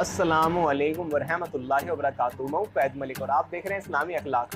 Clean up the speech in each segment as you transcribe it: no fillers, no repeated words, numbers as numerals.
अस्सलाम वालेकुम वरहमतुल्लाहि वबरकातुहू। मैं फैज मलिक और आप देख रहे हैं इस्लामी अखलाक।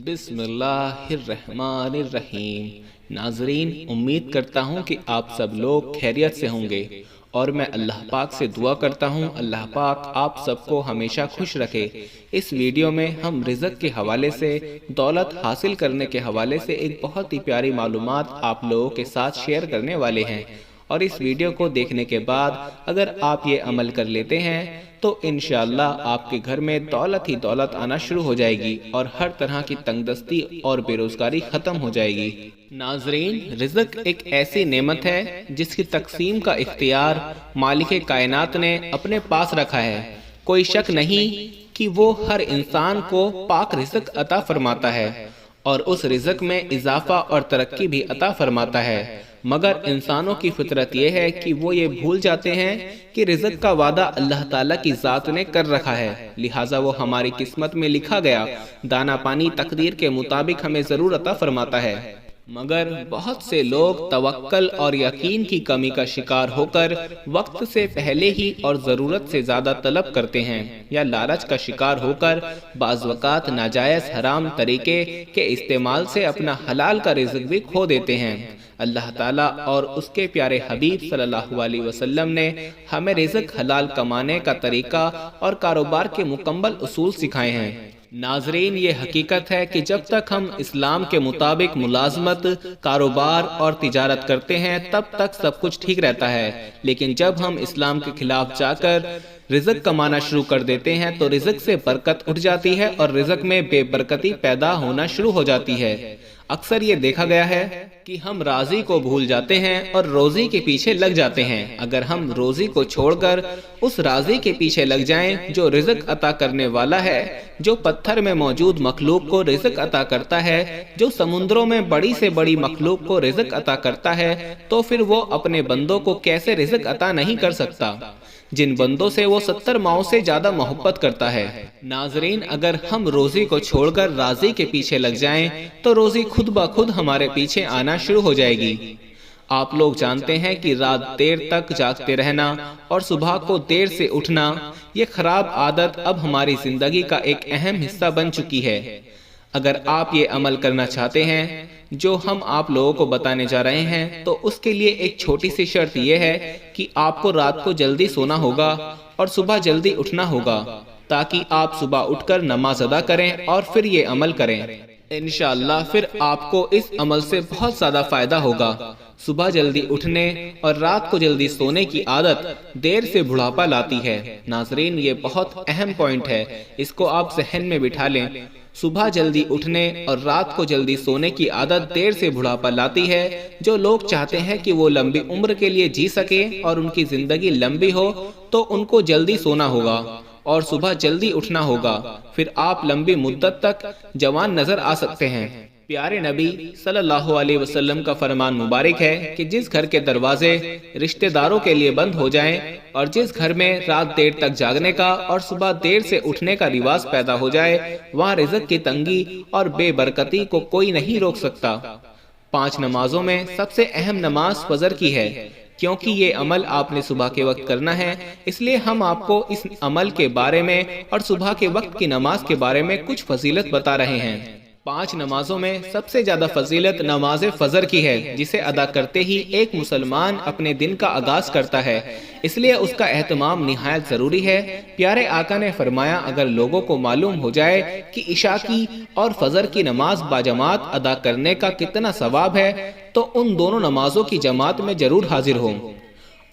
बिस्मिल्लाहिर्रहमानिर्रहीम। नाजरीन, उम्मीद करता हूँ कि आप सब लोग खैरियत से होंगे और मैं अल्लाह पाक से दुआ करता हूँ अल्लाह पाक आप सबको हमेशा खुश रखे। इस वीडियो में हम रिज़्क के हवाले से, दौलत हासिल करने के हवाले से एक बहुत ही प्यारी मालूमात आप लोगों के साथ शेयर करने वाले हैं और इस वीडियो को देखने के बाद अगर आप ये अमल कर लेते हैं तो इंशाअल्लाह आपके घर में दौलत ही दौलत आना शुरू हो जाएगी और हर तरह की तंगदस्ती और बेरोजगारी खत्म हो जाएगी। नाजरीन, रिज़्क एक ऐसी नेमत है जिसकी तकसीम का इख्तियार मालिक कायनात ने अपने पास रखा है। कोई शक नहीं कि वो हर इंसान को पाक रिज़्क अता फरमाता है और उस रिज़्क में इजाफा और तरक्की भी अता फरमाता है, मगर इंसानों की फितरत ये है कि वो ये भूल जाते हैं कि रिज़्क का वादा अल्लाह ताला की ज़ात ने कर रखा है, लिहाजा वो हमारी किस्मत में लिखा गया दाना पानी तकदीर के मुताबिक हमें ज़रूर अता फरमाता है। मगर बहुत से लोग तवक्कल और यकीन की कमी का शिकार होकर वक्त से पहले ही और ज़रूरत से ज़्यादा तलब करते हैं या लालच का शिकार होकर बाज़ वक़ात नाजायज़ हराम तरीके के इस्तेमाल से अपना हलाल का रिज़्क भी खो देते हैं। अल्लाह ताला और उसके प्यारे हबीब सल्लल्लाहु अलैहि वसल्लम ने हमें रिज़्क हलाल कमाने का तरीका और कारोबार के मुकम्मल उसूल सिखाए हैं। नाजरीन, ये हकीकत है कि जब तक हम इस्लाम के मुताबिक मुलाजमत, कारोबार और तिजारत करते हैं तब तक सब कुछ ठीक रहता है, लेकिन जब हम इस्लाम के खिलाफ जाकर रिज़्क कमाना शुरू कर देते हैं तो रिज़्क से बरकत उठ जाती है और रिज़्क में बेबरकती पैदा होना शुरू हो जाती है। अक्सर ये देखा गया है कि हम राजी को भूल जाते हैं और रोजी के पीछे लग जाते हैं। अगर हम रोजी को छोड़कर उस राजी के पीछे लग जाएं जो रिज़्क अता करने वाला है, जो पत्थर में मौजूद मखलूक को रिज़्क अता करता है, जो समुद्रों में बड़ी से बड़ी मखलूक को रिज़्क अता करता है, तो फिर वो अपने बंदों को कैसे रिज़्क अता नहीं कर सकता, जिन बंदों से वो 70 माओं से ज्यादा मोहब्बत करता है। नाजरीन, अगर हम रोजी को छोड़कर राजी के पीछे लग जाएं तो रोजी खुद ब खुद हमारे पीछे आना शुरू हो जाएगी। आप लोग जानते हैं कि रात देर तक जागते रहना और सुबह को देर से उठना, ये खराब आदत अब हमारी जिंदगी का एक अहम हिस्सा बन चुकी है। अगर आप ये अमल करना चाहते हैं जो हम आप लोगों को बताने जा रहे हैं तो उसके लिए एक छोटी सी शर्त यह है कि आपको रात को जल्दी सोना होगा और सुबह जल्दी उठना होगा, ताकि आप सुबह उठकर नमाज अदा करें और फिर ये अमल करें। इंशाअल्लाह फिर आपको इस अमल से बहुत ज्यादा फायदा होगा। सुबह जल्दी उठने और रात को जल्दी सोने की आदत देर से बुढ़ापा लाती है। नाजरीन, ये बहुत अहम पॉइंट है, इसको आप जहन में बिठा लें। सुबह जल्दी उठने और रात को जल्दी सोने की आदत देर से बुढ़ापा लाती है। जो लोग चाहते हैं कि वो लंबी उम्र के लिए जी सके और उनकी जिंदगी लंबी हो तो उनको जल्दी सोना होगा और सुबह जल्दी उठना होगा, फिर आप लंबी मुद्दत तक जवान नजर आ सकते हैं। प्यारे नबी सल्लल्लाहु अलैहि वसल्लम का फरमान मुबारक है कि जिस घर के दरवाजे रिश्तेदारों के लिए बंद हो जाएं और जिस घर में रात देर तक जागने का और सुबह देर से उठने का रिवाज पैदा हो जाए, वहाँ रिज़्क की तंगी और बेबरकती को कोई नहीं रोक सकता। 5 नमाजों में सबसे अहम नमाज फजर की है, क्योंकि ये अमल आपने सुबह के वक्त करना है, इसलिए हम आपको इस अमल के बारे में और सुबह के वक्त की नमाज के बारे में कुछ फजीलत बता रहे हैं। 5 नमाजों में सबसे ज्यादा फजीलत नमाज फजर की है, जिसे अदा करते ही एक मुसलमान अपने दिन का आगाज करता है, इसलिए उसका एहतमाम निहायत जरूरी है। प्यारे आका ने फरमाया, अगर लोगों को मालूम हो जाए कि इशा की और फजर की नमाज बाजमात अदा करने का कितना सवाब है तो उन दोनों नमाजों की जमात में जरूर हाजिर हों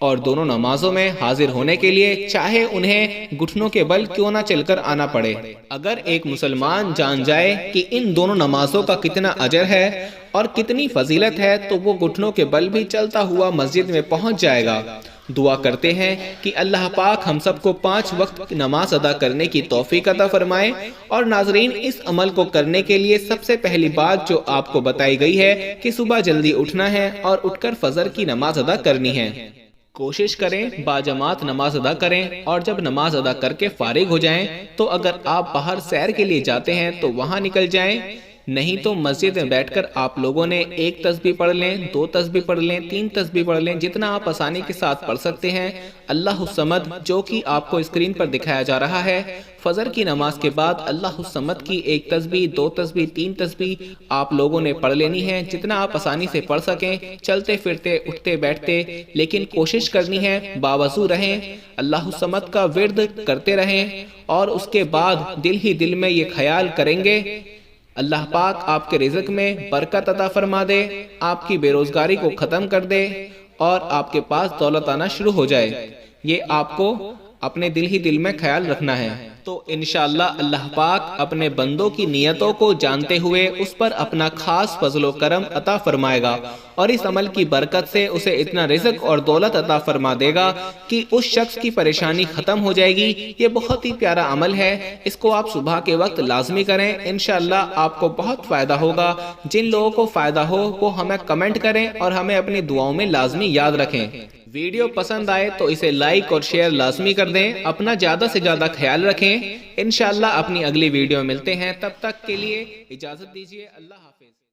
और दोनों नमाजों में हाजिर होने के लिए चाहे उन्हें घुटनों के बल क्यों ना चलकर आना पड़े। अगर एक मुसलमान जान जाए कि इन दोनों नमाजों का कितना अजर है और कितनी फजीलत है तो वो घुटनों के बल भी चलता हुआ मस्जिद में पहुंच जाएगा। दुआ करते हैं कि अल्लाह पाक हम सबको 5 वक्त की नमाज अदा करने की तौफीक अता फरमाए। और नाजरीन, इस अमल को करने के लिए सबसे पहली बात जो आपको बताई गई है कि सुबह जल्दी उठना है और उठकर फजर की नमाज अदा करनी है। कोशिश करें बाजमात नमाज अदा करें और जब नमाज अदा करके फारिग हो जाएं तो अगर आप बाहर सैर के लिए जाते हैं तो वहां निकल जाएं نہیں تو مسجد میں بیٹھ کر آپ لوگوں نے ایک تسبیح پڑھ لیں، 2 تسبیح پڑھ لیں، 3 تسبیح پڑھ لیں، جتنا آپ آسانی کے ساتھ پڑھ سکتے ہیں۔ اللہ الصمد جو کہ آپ کو اسکرین پر دکھایا جا رہا ہے، فجر کی نماز کے بعد اللہ الصمد کی 1 تسبیح، 2 تسبیح، 3 تسبیح آپ لوگوں نے پڑھ لینی ہے، جتنا آپ آسانی سے پڑھ سکیں، چلتے پھرتے، اٹھتے بیٹھتے، لیکن کوشش کرنی ہے باوضو رہیں، اللہ الصمد کا ورد کرتے رہیں، اور اس کے بعد دل ہی دل میں یہ خیال کریں گے اللہ پاک آپ کے رزق میں برکت عطا فرما دے، آپ کی بے روزگاری کو ختم کر دے، اور آپ کے پاس دولت آنا شروع ہو جائے۔ یہ آپ کو اپنے دل ہی دل میں خیال رکھنا ہے۔ تو انشاءاللہ اللہ پاک اپنے بندوں کی نیتوں کو جانتے ہوئے اس پر اپنا خاص فضل و کرم عطا فرمائے گا، اور اس عمل کی برکت سے اسے اتنا رزق اور دولت عطا فرما دے گا کہ اس شخص کی پریشانی ختم ہو جائے گی۔ یہ بہت ہی پیارا عمل ہے، اس کو آپ صبح کے وقت لازمی کریں، انشاءاللہ آپ کو بہت فائدہ ہوگا۔ جن لوگوں کو فائدہ ہو وہ ہمیں کمنٹ کریں اور ہمیں اپنی دعاؤں میں لازمی یاد رکھیں۔ ویڈیو پسند آئے تو اسے لائک اور شیئر لازمی کر دیں، اپنا زیادہ سے زیادہ خیال رکھیں۔ انشاءاللہ اپنی اگلی ویڈیو میں ملتے ہیں، تب تک کے لیے اجازت دیجیے، اللہ حافظ۔